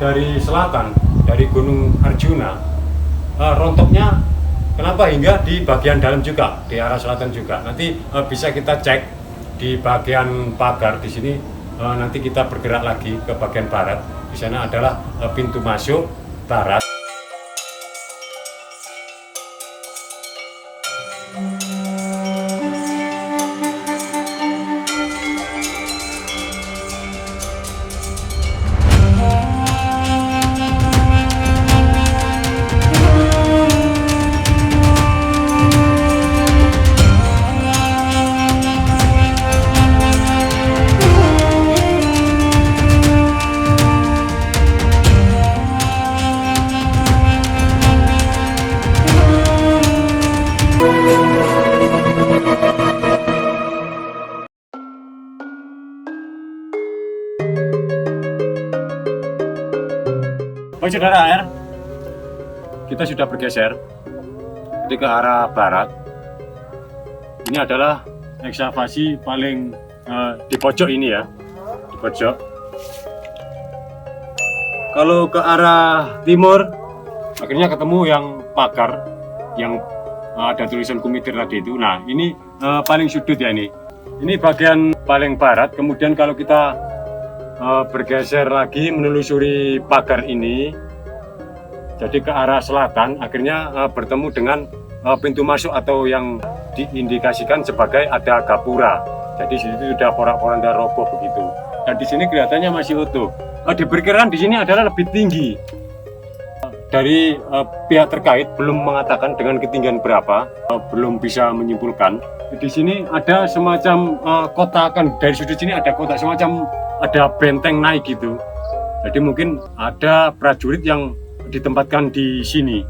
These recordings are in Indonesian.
dari selatan, dari Gunung Arjuna, rontoknya kenapa hingga di bagian dalam juga, di arah selatan juga. Nanti bisa kita cek di bagian pagar di sini. Nanti kita bergerak lagi ke bagian barat. Di sana adalah pintu masuk barat. Baik saudara R, kita sudah bergeser ke arah barat. Ini adalah ekskavasi paling di pojok ini ya, di pojok. Kalau ke arah timur, akhirnya ketemu yang pagar yang ada tulisan Kumitir tadi itu. Nah ini paling sudut ya ini. Ini bagian paling barat. Kemudian kalau kita bergeser lagi menelusuri pagar ini, jadi ke arah selatan, akhirnya bertemu dengan pintu masuk atau yang diindikasikan sebagai ada gapura. Jadi di situ sudah porak-poranda roboh begitu. Dan di sini kelihatannya masih utuh. Diperkirakan di sini adalah lebih tinggi. Dari pihak terkait belum mengatakan dengan ketinggian berapa, belum bisa menyimpulkan. Di sini ada semacam kotakan, dari sudut sini ada kotak semacam ada benteng naik gitu. Jadi mungkin ada prajurit yang ditempatkan di sini.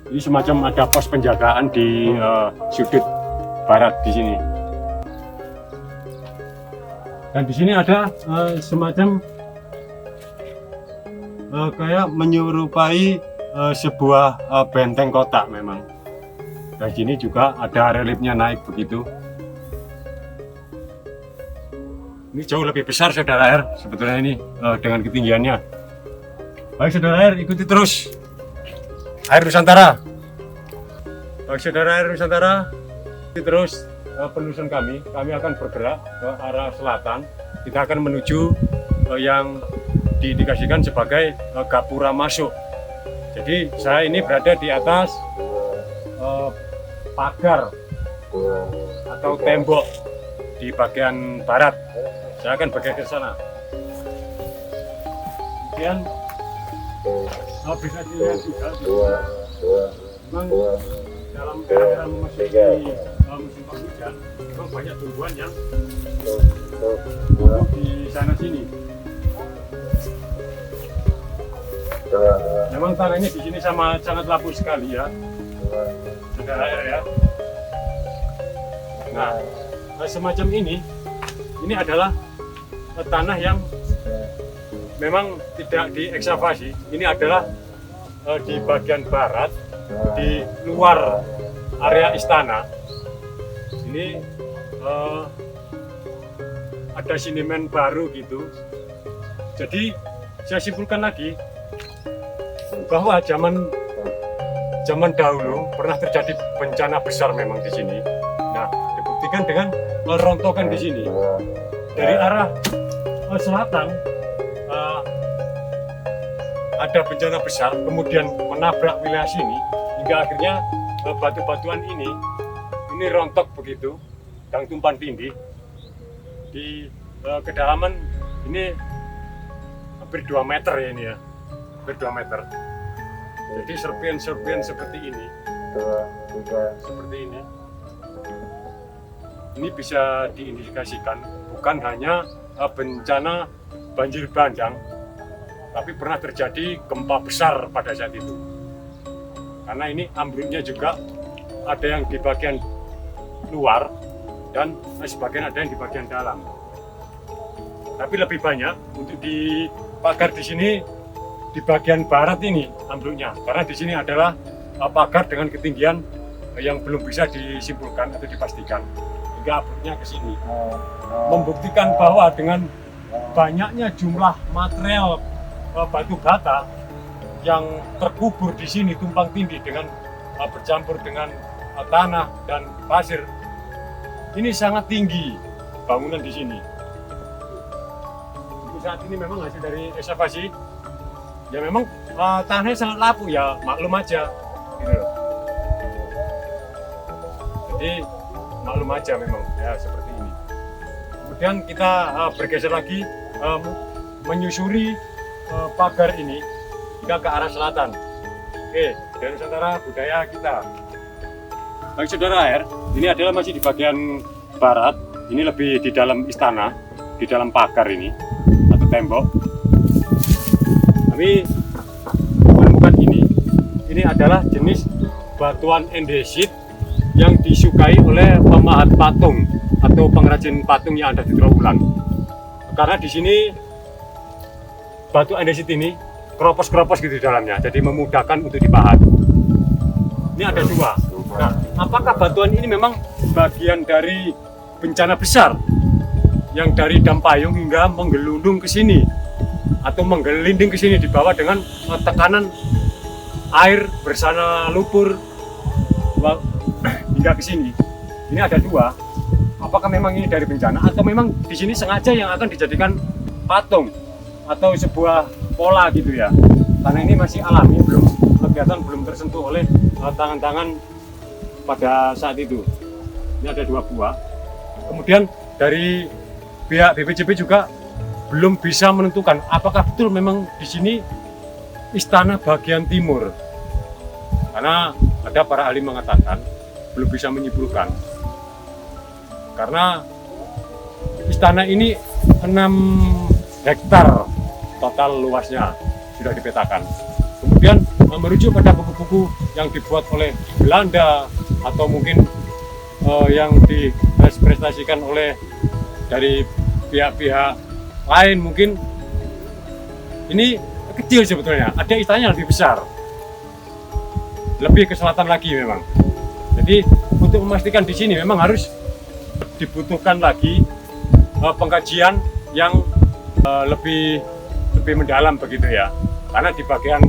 Ini semacam ada pos penjagaan di sudut barat di sini. Dan di sini ada semacam kayak menyerupai sebuah benteng kotak memang. Dan sini juga ada reliefnya naik begitu. Ini jauh lebih besar saudara R sebetulnya ini dengan ketinggiannya. Baik saudara R, ikuti terus Air Nusantara. Baik saudara Air Nusantara, ikuti terus penelusuran kami. Kami akan bergerak ke arah selatan. Kita akan menuju yang diindikasikan sebagai gapura masuk. Jadi saya ini berada di atas pagar atau tembok di bagian barat. Saya akan bergeser ke sana. Kemudian bisa dilihat juga memang dalam daerah memasuki musim penghujan memang banyak tumbuhan yang tumbuh di sana sini. Memang tanahnya di sini sangat lapu sekali ya, saudara ya. Nah, semacam ini adalah tanah yang memang tidak diekskavasi. Ini adalah di bagian barat, di luar area istana. Ini ada sedimen baru gitu. Jadi saya simpulkan lagi bahwa zaman dahulu pernah terjadi bencana besar memang di sini. Nah, dibuktikan dengan rontokan di sini dari arah selatan. Ada bencana besar, kemudian menabrak wilayah sini hingga akhirnya batu-batuan ini rontok begitu dan tumpang tindih di kedalaman ini hampir 2 meter ya ini ya, hampir 2 meter. Jadi serpian-serpian seperti ini, ini bisa diindikasikan bukan hanya bencana banjir bandang, tapi pernah terjadi gempa besar pada saat itu. Karena ini ambruknya juga ada yang di bagian luar dan sebagian ada yang di bagian dalam. Tapi lebih banyak untuk di pagar di sini di bagian barat ini ambruknya. Karena di sini adalah pagar dengan ketinggian yang belum bisa disimpulkan atau dipastikan hingga ambruknya ke sini. Membuktikan bahwa dengan banyaknya jumlah material batu bata yang terkubur di sini tumpang tindih dengan bercampur dengan tanah dan pasir. Ini sangat tinggi bangunan di sini. Untuk saat ini memang hasil dari ekskavasi, ya memang tanahnya sangat lapuk ya, maklum aja, gitu loh. Jadi maklum aja memang ya seperti ini. Kemudian kita bergeser lagi menyusuri pagar ini hingga ke arah selatan. Oke, dari Nusantara budaya kita. Baik saudara R, ini adalah masih di bagian barat. Ini lebih di dalam istana, di dalam pagar ini atau tembok. Kami menemukan ini adalah jenis batuan endesit yang disukai oleh pemahat patung atau pengrajin patung yang ada di Trawulan. Karena di sini batu endesit ini keropos-keropos gitu di dalamnya, jadi memudahkan untuk dipahat. Ini ada dua. Nah, apakah batuan ini memang bagian dari bencana besar yang dari Dampayung hingga menggelundung ke sini atau menggelinding ke sini di bawah dengan tekanan air bersana lumpur hingga ke sini? Ini ada dua. Apakah memang ini dari bencana atau memang di sini sengaja yang akan dijadikan patung atau sebuah pola gitu ya? Karena ini masih alami, kegiatan belum tersentuh oleh tangan-tangan pada saat itu. Ini ada dua buah. Kemudian dari pihak BPJP juga belum bisa menentukan apakah betul memang di sini istana bagian timur. Karena ada para ahli mengatakan belum bisa menyimpulkan. Karena istana ini 6 hektar total luasnya sudah dipetakan. Kemudian merujuk pada buku-buku yang dibuat oleh Belanda atau mungkin yang dipresentasikan oleh dari pihak-pihak lain, mungkin ini kecil sebetulnya. Ada istananya lebih besar, lebih ke selatan lagi memang. Jadi untuk memastikan di sini memang harus dibutuhkan lagi pengkajian yang lebih mendalam begitu ya. Karena di bagian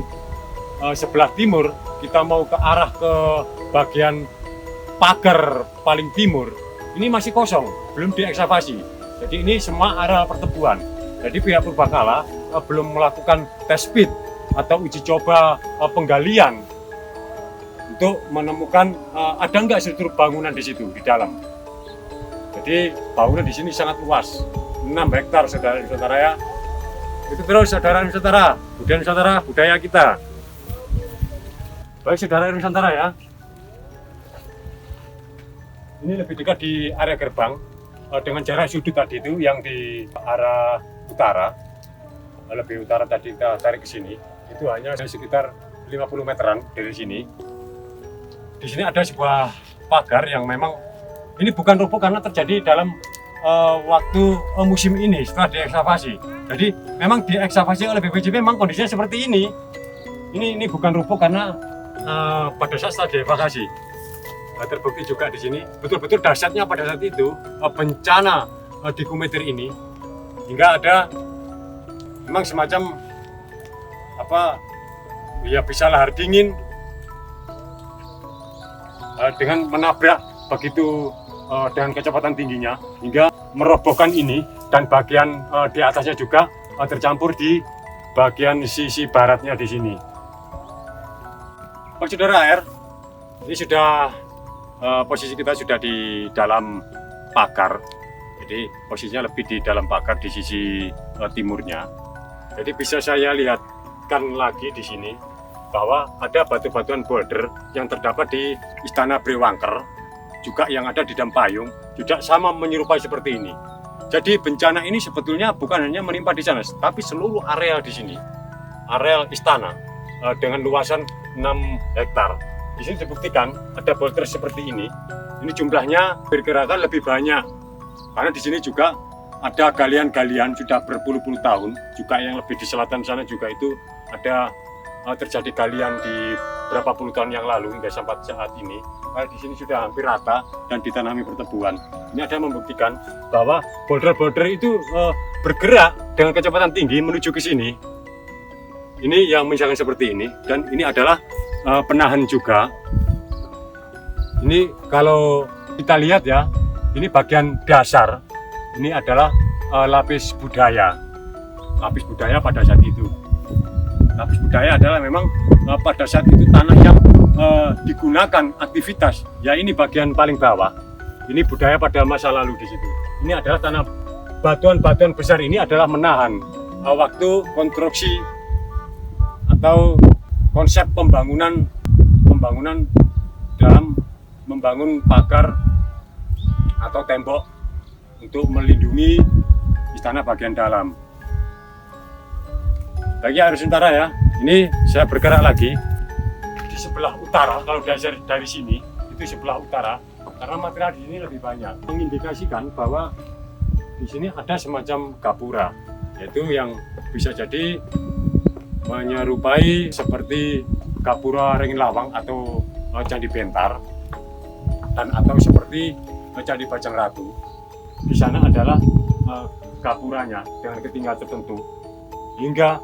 sebelah timur kita mau ke arah ke bagian pagar paling timur ini masih kosong, belum diekskavasi. Jadi ini semua area pertemuan. Jadi pihak Purbakala belum melakukan tes pit atau uji coba penggalian untuk menemukan ada nggak struktur bangunan di situ di dalam. Jadi bangunan di sini sangat luas, 6 hektar saudara-saudara ya. Itu terus saudara Nusantara, budaya Nusantara, budaya kita. Baik saudara Nusantara ya. Ini lebih dekat di area gerbang dengan jarak sudut tadi itu yang di arah utara, lebih utara tadi kita tarik ke sini, itu hanya sekitar 50 meteran dari sini. Di sini ada sebuah pagar yang memang ini bukan rubuh karena terjadi dalam waktu musim ini setelah diekskavasi. Jadi memang diekskavasi oleh BPJP memang kondisinya seperti ini. Ini bukan rubuh karena pada saat setelah dievakuasi. Terbukti juga di sini betul-betul dahsyatnya pada saat itu bencana di Kumitir ini hingga ada memang semacam apa ya bisa lahar dingin dengan menabrak begitu dengan kecepatan tingginya hingga merobohkan ini dan bagian di atasnya juga tercampur di bagian sisi baratnya di sini. Pak saudara R, ini sudah posisi kita sudah di dalam pagar, jadi posisinya lebih di dalam pagar di sisi timurnya. Jadi bisa saya lihatkan lagi di sini bahwa ada batu-batuan boulder yang terdapat di Istana Brewangker, juga yang ada di Dampayung, juga sama menyerupai seperti ini. Jadi bencana ini sebetulnya bukan hanya menimpa di sana, tapi seluruh area di sini, area istana dengan luasan 6 hektar. Di sini dibuktikan ada boulder seperti ini. Ini jumlahnya perkirakan lebih banyak karena di sini juga ada galian-galian sudah berpuluh-puluh tahun. Juga yang lebih di selatan sana juga itu ada terjadi galian di berapa puluh tahun yang lalu hingga sampai saat ini. Karena di sini sudah hampir rata dan ditanami pertemuan. Ini ada membuktikan bahwa boulder-boulder itu bergerak dengan kecepatan tinggi menuju ke sini. ini yang misalkan seperti ini, dan ini adalah penahan juga. Ini kalau kita lihat ya, ini bagian dasar, ini adalah lapis budaya. Lapis budaya pada saat itu. Lapis budaya adalah memang pada saat itu tanah yang digunakan aktivitas. Ya ini bagian paling bawah. Ini budaya pada masa lalu di situ. Ini adalah tanah batuan-batuan besar ini adalah menahan waktu konstruksi atau konsep pembangunan dalam membangun pagar atau tembok untuk melindungi istana bagian dalam. Bagi arus utara ya, ini saya bergerak lagi di sebelah utara. Kalau dari sini itu sebelah utara, karena material di sini lebih banyak, mengindikasikan bahwa di sini ada semacam gapura, yaitu yang bisa jadi menyerupai seperti gapura Ringin Lawang atau Candi Bentar, dan atau seperti Candi Bajang Ratu. Di sana adalah gapuranya dengan ketinggian tertentu, hingga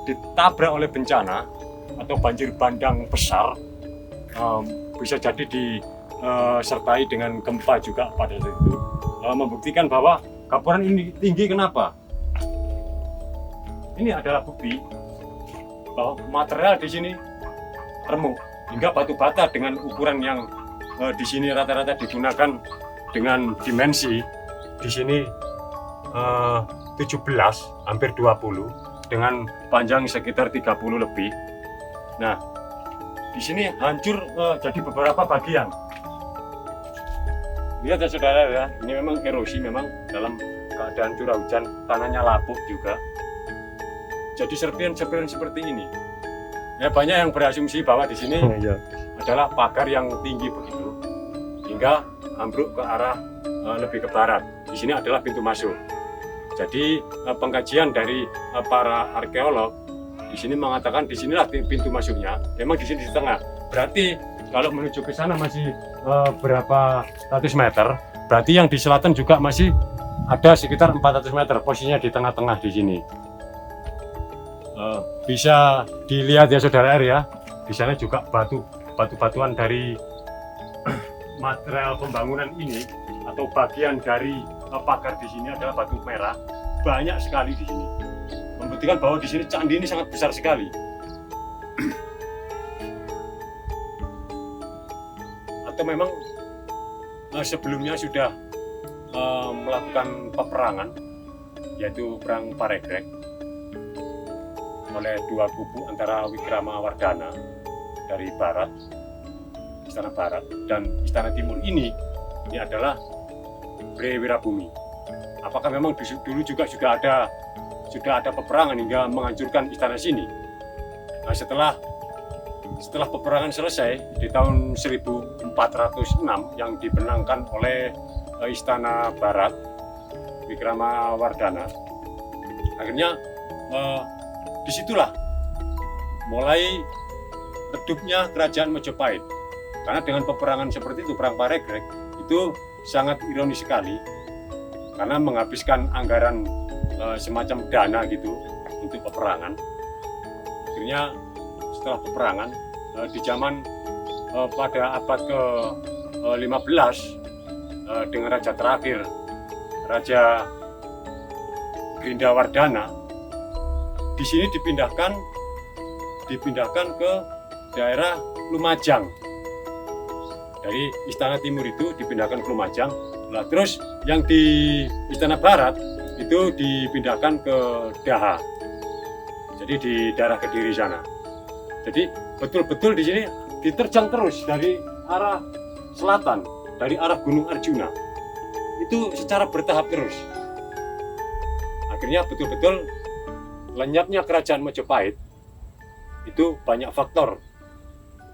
ditabrak oleh bencana atau banjir bandang besar, bisa jadi disertai dengan gempa juga pada saat itu, membuktikan bahwa gapuran ini tinggi. Kenapa? Ini adalah bukti bahwa material di sini remuk, hingga batu bata dengan ukuran yang di sini rata-rata digunakan dengan dimensi di sini 17 hampir 20 dengan panjang sekitar 30 lebih. Nah, di sini hancur jadi beberapa bagian. Lihat ya saudara ya, ini memang erosi, memang dalam keadaan curah hujan, tanahnya lapuk juga. Jadi serpihan-serpihan seperti ini. Ya banyak yang berasumsi bahwa di sini adalah pagar yang tinggi begitu, hingga ambruk ke arah lebih ke barat. Di sini adalah pintu masuk. Jadi pengkajian dari para arkeolog di sini mengatakan di sinilah pintu masuknya. Memang di sini di tengah. Berarti kalau menuju ke sana masih berapa ratus meter, berarti yang di selatan juga masih ada sekitar 400 meter, posisinya di tengah-tengah di sini. Bisa dilihat ya saudara ya, di sana juga batu-batuan dari material pembangunan ini atau bagian dari pagar di sini adalah batu merah, banyak sekali di sini. Membuktikan bahwa di sini candi ini sangat besar sekali. Atau memang sebelumnya sudah melakukan peperangan, yaitu perang Paregreg oleh dua kubu antara Wikramawardhana dari barat, istana barat, dan istana timur ini adalah Bre Wirabumi. Apakah memang dulu juga sudah ada peperangan hingga menghancurkan istana sini? Nah, setelah peperangan selesai di tahun 1406 yang dibenangkan oleh istana barat Wikramawardhana, akhirnya disitulah mulai redupnya kerajaan Majapahit. Karena dengan peperangan seperti itu, perang Paregreg itu sangat ironis sekali, karena menghabiskan anggaran semacam dana gitu untuk peperangan. Akhirnya setelah peperangan di zaman pada abad ke-15 dengan raja terakhir, Raja Grindawardhana, di sini dipindahkan ke daerah Lumajang. Dari istana timur itu dipindahkan ke Lumajang. Nah, terus yang di istana barat itu dipindahkan ke Daha. Jadi di daerah Kediri sana. Jadi betul-betul di sini diterjang terus dari arah selatan, dari arah Gunung Arjuna. Itu secara bertahap terus. Akhirnya betul-betul lenyapnya kerajaan Majapahit itu banyak faktor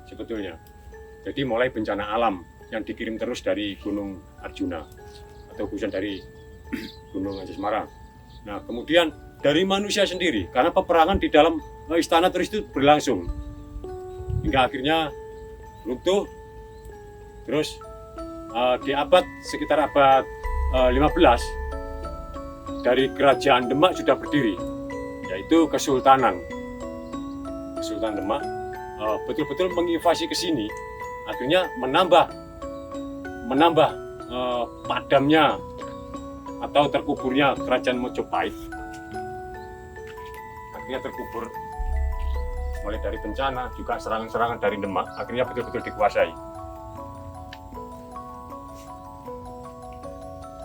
sebetulnya. Jadi mulai bencana alam yang dikirim terus dari Gunung Arjuna atau khususnya dari Gunung Anjasmara. Nah, kemudian dari manusia sendiri, karena peperangan di dalam istana terus itu berlangsung hingga akhirnya runtuh. Terus di sekitar abad 15 dari kerajaan Demak sudah berdiri, yaitu Kesultanan. Kesultanan Demak betul-betul menginvasi ke sini, akhirnya menambah padamnya atau terkuburnya kerajaan Mojopahit. Akhirnya terkubur mulai dari bencana, juga serangan-serangan dari Demak, akhirnya betul-betul dikuasai.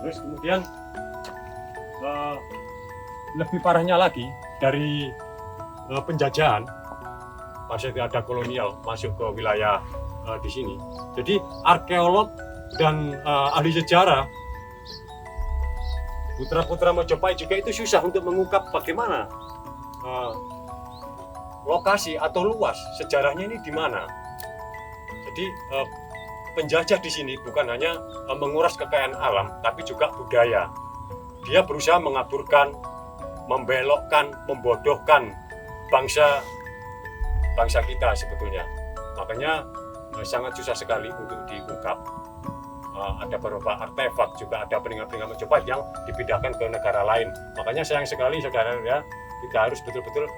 Terus kemudian lebih parahnya lagi dari penjajahan, masih ada kolonial masuk ke wilayah di sini. Jadi arkeolog dan ahli sejarah putra-putra Mojopahit juga itu susah untuk mengungkap bagaimana lokasi atau luas sejarahnya ini di mana. Jadi penjajah di sini bukan hanya menguras kekayaan alam, tapi juga budaya. Dia berusaha mengaburkan, membelokkan, membodohkan bangsa kita sebetulnya. Makanya sangat susah sekali untuk diungkap. Ada beberapa artefak, juga ada peninggalan-peninggalan Mojopahit yang dipindahkan ke negara lain. Makanya sayang sekali saudara ya, kita harus betul-betul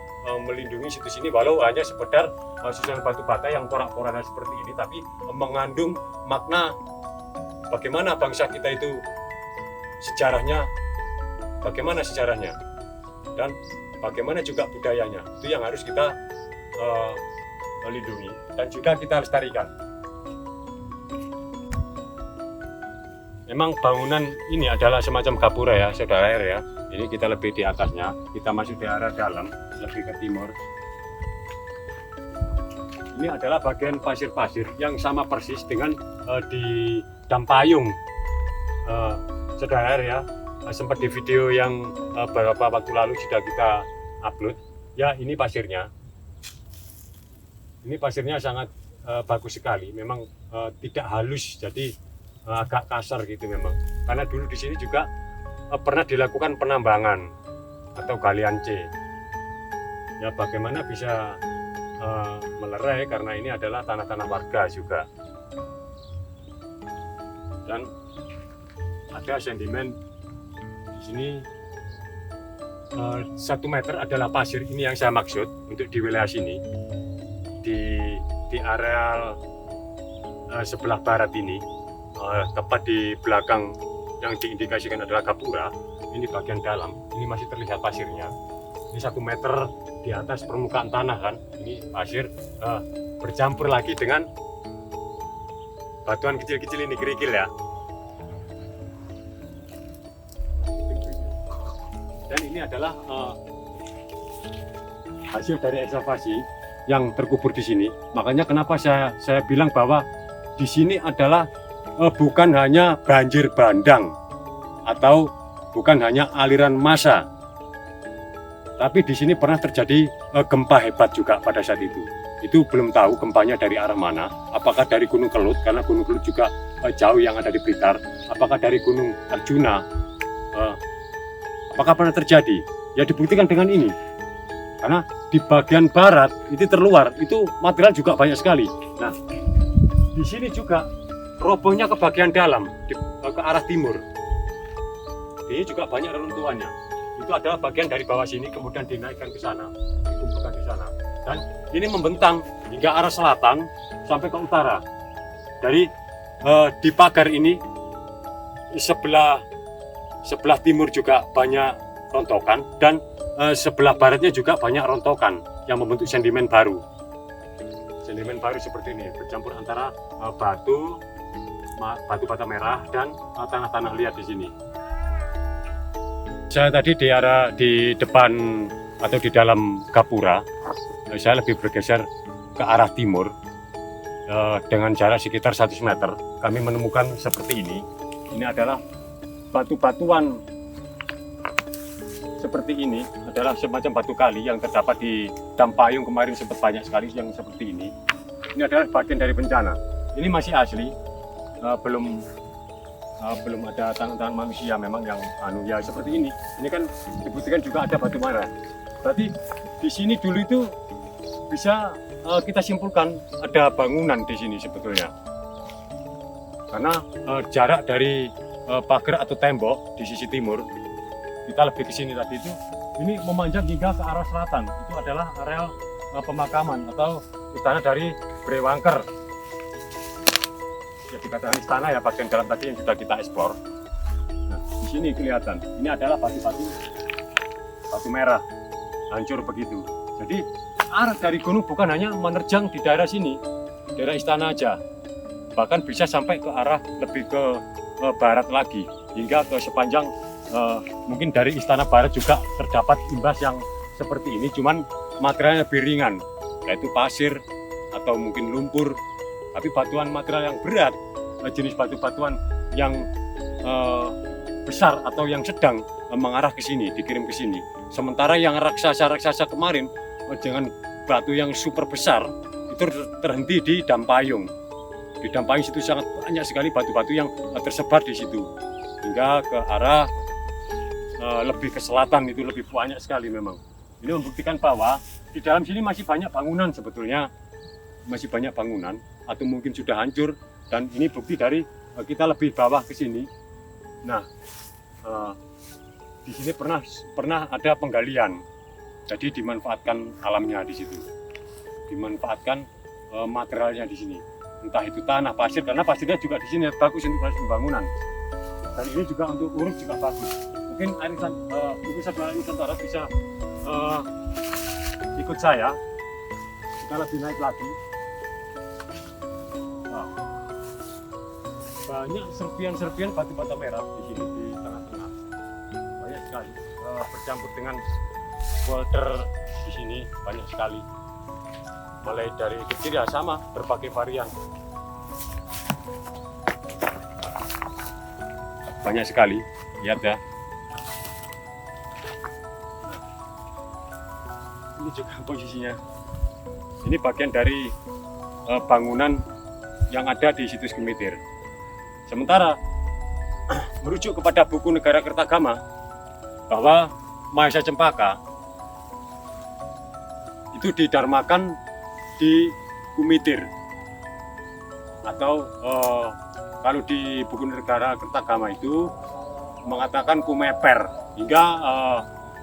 melindungi situs ini, walau hanya sekedar susunan batu bata yang porak-poranda seperti ini, tapi mengandung makna bagaimana bangsa kita itu sejarahnya, dan bagaimana juga budayanya. Itu yang harus kita melindungi dan juga kita lestarikan. Memang bangunan ini adalah semacam gapura ya saudara ya. Ini kita lebih di atasnya, kita masuk di arah dalam, lebih ke timur. Ini adalah bagian pasir-pasir yang sama persis dengan di Dampayung, saudara ya. Sempat di video yang beberapa waktu lalu sudah kita upload. Ya, ini pasirnya. Ini pasirnya sangat bagus sekali. Memang tidak halus, jadi agak kasar gitu memang. Karena dulu di sini juga pernah dilakukan penambangan atau galian C. Ya, bagaimana bisa melerai karena ini adalah tanah-tanah warga juga. Dan ada sedimen di sini 1 meter adalah pasir. Ini yang saya maksud untuk di wilayah sini, di areal sebelah barat ini, tepat di belakang yang diindikasikan adalah gapura. Ini bagian dalam, ini masih terlihat pasirnya. Ini 1 meter di atas permukaan tanah kan. Ini pasir bercampur lagi dengan batuan kecil-kecil ini, kerikil ya. Dan ini adalah hasil dari ekskavasi yang terkubur di sini. Makanya kenapa saya bilang bahwa di sini adalah bukan hanya banjir bandang atau bukan hanya aliran massa, tapi di sini pernah terjadi gempa hebat juga pada saat itu. Itu belum tahu gempanya dari arah mana, apakah dari Gunung Kelut, karena Gunung Kelut juga jauh yang ada di Blitar, apakah dari Gunung Arjuna, apakah pernah terjadi? Ya dibuktikan dengan ini, karena di bagian barat itu terluar, itu material juga banyak sekali. Nah, di sini juga robohnya ke bagian dalam, ke arah timur. Ini juga banyak reruntuhannya. Itu adalah bagian dari bawah sini, kemudian dinaikkan ke sana, dikumpulkan di sana. Dan ini membentang hingga arah selatan sampai ke utara. Dari di pagar ini, sebelah timur juga banyak rontokan, dan sebelah baratnya juga banyak rontokan yang membentuk sedimen baru. Sedimen baru seperti ini, bercampur antara batu bata merah dan tanah-tanah liat di sini. Saya tadi di depan atau di dalam gapura, saya lebih bergeser ke arah timur dengan jarak sekitar 100 meter. Kami menemukan seperti ini. Ini adalah batu-batuan seperti ini, adalah semacam batu kali yang terdapat di Dampayung kemarin, sempat banyak sekali yang seperti ini. Ini adalah bagian dari bencana. Ini masih asli, belum ada tangan-tangan manusia memang yang ya seperti ini. Ini kan dibuktikan juga ada batu bara. Berarti di sini dulu itu bisa kita simpulkan ada bangunan di sini sebetulnya. Karena jarak dari pagar atau tembok di sisi timur, kita lebih ke sini tadi itu, ini memanjang hingga ke arah selatan. Itu adalah areal pemakaman atau istana dari Brewangker. Ya dikatakan istana ya bagian dalam tadi yang sudah kita eksplor. Nah, di sini kelihatan ini adalah batu merah hancur begitu. Jadi arah dari gunung bukan hanya menerjang di daerah sini, daerah istana aja, bahkan bisa sampai ke arah lebih ke barat lagi hingga ke sepanjang mungkin dari istana barat juga terdapat imbas yang seperti ini, cuman materialnya lebih ringan, yaitu pasir atau mungkin lumpur. Tapi batuan material yang berat, jenis batu-batuan yang besar atau yang sedang mengarah ke sini, dikirim ke sini. Sementara yang raksasa-raksasa kemarin dengan batu yang super besar itu terhenti di Dampayung. Di Dampayung situ sangat banyak sekali batu-batu yang tersebar di situ. Hingga ke arah lebih ke selatan itu lebih banyak sekali memang. Ini membuktikan bahwa di dalam sini masih banyak bangunan sebetulnya. Masih banyak bangunan atau mungkin sudah hancur, dan ini bukti dari kita lebih bawah ke sini. Nah, di sini pernah ada penggalian, jadi dimanfaatkan alamnya di situ, dimanfaatkan materialnya di sini, entah itu tanah, pasir, karena pasirnya juga di sini bagus untuk pembangunan, dan ini juga untuk uruk juga bagus. Mungkin saudara Nusantara bisa ikut saya, kita lebih naik lagi. Banyak serpian batu-bata merah di sini di tengah-tengah, banyak sekali bercampur dengan boulder di sini banyak sekali, mulai dari kecil ya sama berbagai varian, banyak sekali, lihat ya. Ini juga posisinya, ini bagian dari bangunan yang ada di situs Gemitir. Sementara merujuk kepada buku Negara Kertagama bahwa Mahesa Cempaka itu didarmakan di Gemitir, atau kalau di buku Negara Kertagama itu mengatakan Kumeper, hingga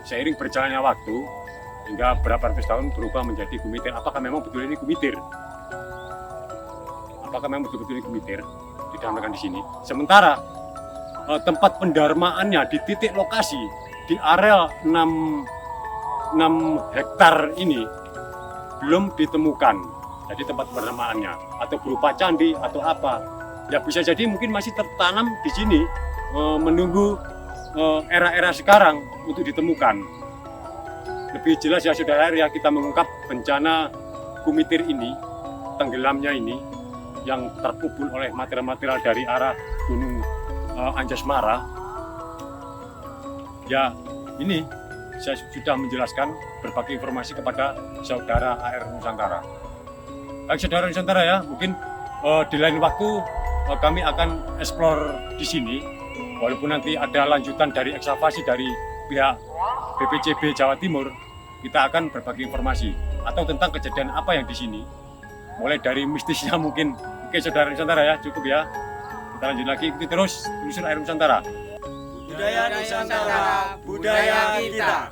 seiring berjalannya waktu hingga berapa ratus tahun berubah menjadi Gemitir. Apakah memang betul ini Gemitir? Apakah memang betul-betul ini Gemitir? Didarmakan di sini. Sementara tempat pendarmaannya di titik lokasi di area 6 hektar ini belum ditemukan. Jadi tempat pendarmaannya atau berupa candi atau apa, ya bisa jadi mungkin masih tertanam di sini menunggu era-era sekarang untuk ditemukan. Lebih jelas ya saudara, ya kita mengungkap bencana Gemitir ini, tenggelamnya ini, yang terkubur oleh material-material dari arah Gunung Anjasmara. Ya, ini saya sudah menjelaskan berbagai informasi kepada saudara AR Nusantara. Baik saudara Nusantara ya, mungkin di lain waktu kami akan eksplor di sini, walaupun nanti ada lanjutan dari ekskavasi dari pihak BPCB Jawa Timur, kita akan berbagi informasi atau tentang kejadian apa yang di sini. Mulai dari mistisnya mungkin. Oke saudara Nusantara ya, cukup ya. Kita lanjut lagi, ikuti terus telusur AR Nusantara. Budaya Nusantara, budaya kita.